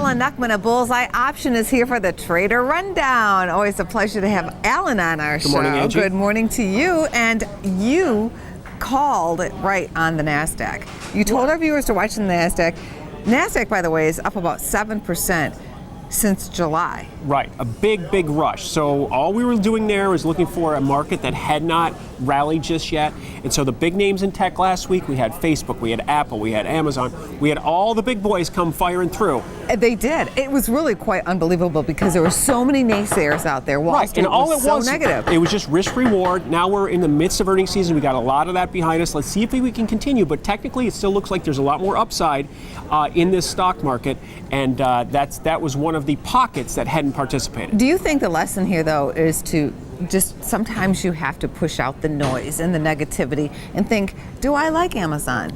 Alan Knuckman of Bullseye Option is here for the Trader Rundown. Always a pleasure to have Alan on our show. Good morning, Angie. Good morning to you. And you called it right on the NASDAQ. You told our viewers to watch the NASDAQ. NASDAQ, by the way, is up about 7% since July. Right, a big rush. So all we were doing there was looking for a market that had not rallied just yet. And so the big names in tech last week, we had Facebook, we had Apple, we had Amazon, we had all the big boys come firing through. They did. It was really quite unbelievable because there were so many naysayers out there. Wall Street and all was it was so negative. It was just risk reward. Now we're in the midst of earnings season. We got a lot of that behind us. Let's see if we can continue. But technically, it still looks like there's a lot more upside in this stock market, and that was one of the pockets that hadn't participated. Do you think the lesson here, though, is to just sometimes you have to push out the noise and the negativity and think, do I like Amazon?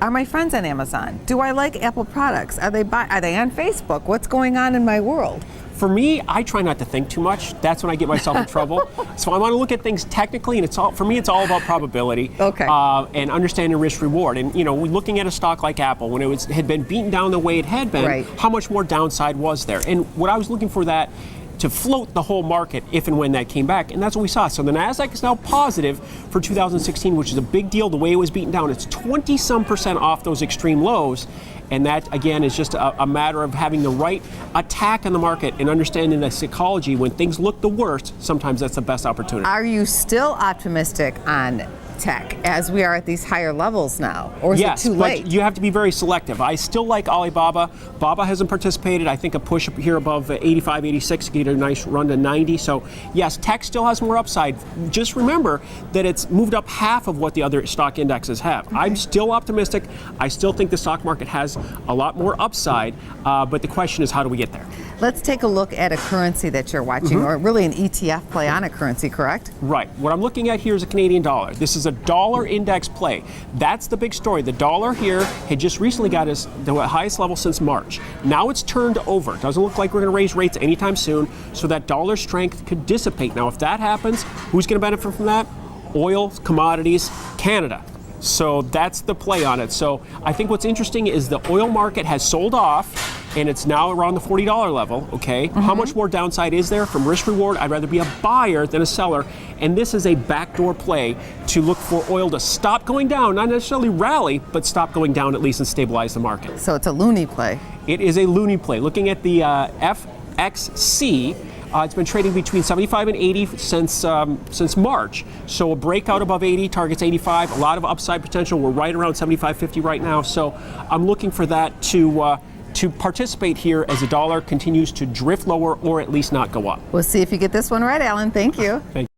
Are my friends on Amazon? Do I like Apple products? Are they on Facebook? What's going on in my world? For me, I try not to think too much. That's when I get myself in trouble. So I want to look at things technically, and for me, it's all about probability. Okay. And understanding risk reward. And looking at a stock like Apple, when it had been beaten down the way it had been, right, how much more downside was there? And what I was looking for that to float the whole market if and when that came back, and that's what we saw. So the NASDAQ is now positive for 2016, which is a big deal. The way it was beaten down, it's 20-some% off those extreme lows, and that, again, is just a matter of having the right attack on the market and understanding the psychology. When things look the worst, sometimes that's the best opportunity. Are you still optimistic on tech as we are at these higher levels now, or is it too late? But you have to be very selective. I still like Alibaba. Baba hasn't participated. I think a push up here above 85, 86 could get a nice run to 90. So yes, tech still has more upside. Just remember that it's moved up half of what the other stock indexes have. Okay. I'm still optimistic. I still think the stock market has a lot more upside, but the question is, how do we get there? Let's take a look at a currency that you're watching, or really an ETF play on a currency, correct? Right. What I'm looking at here is a Canadian dollar. This is a dollar index play. That's the big story. The dollar here had just recently got us the highest level since March. Now it's turned over. It doesn't look like we're going to raise rates anytime soon, so that dollar strength could dissipate. Now, if that happens, who's going to benefit from that? Oil, commodities, Canada. So that's the play on it. So I think what's interesting is the oil market has sold off, and it's now around the $40 level, okay? Mm-hmm. How much more downside is there from risk reward? I'd rather be a buyer than a seller, and this is a backdoor play to look for oil to stop going down, not necessarily rally, but stop going down at least and stabilize the market. So it's a Loonie play. It is a Loonie play. Looking at the FXC, it's been trading between 75 and 80 since March. So a breakout above 80 targets 85. A lot of upside potential. We're right around 75.50 right now. So I'm looking for that to participate here as the dollar continues to drift lower or at least not go up. We'll see if you get this one right, Alan. Thank you. Thank you.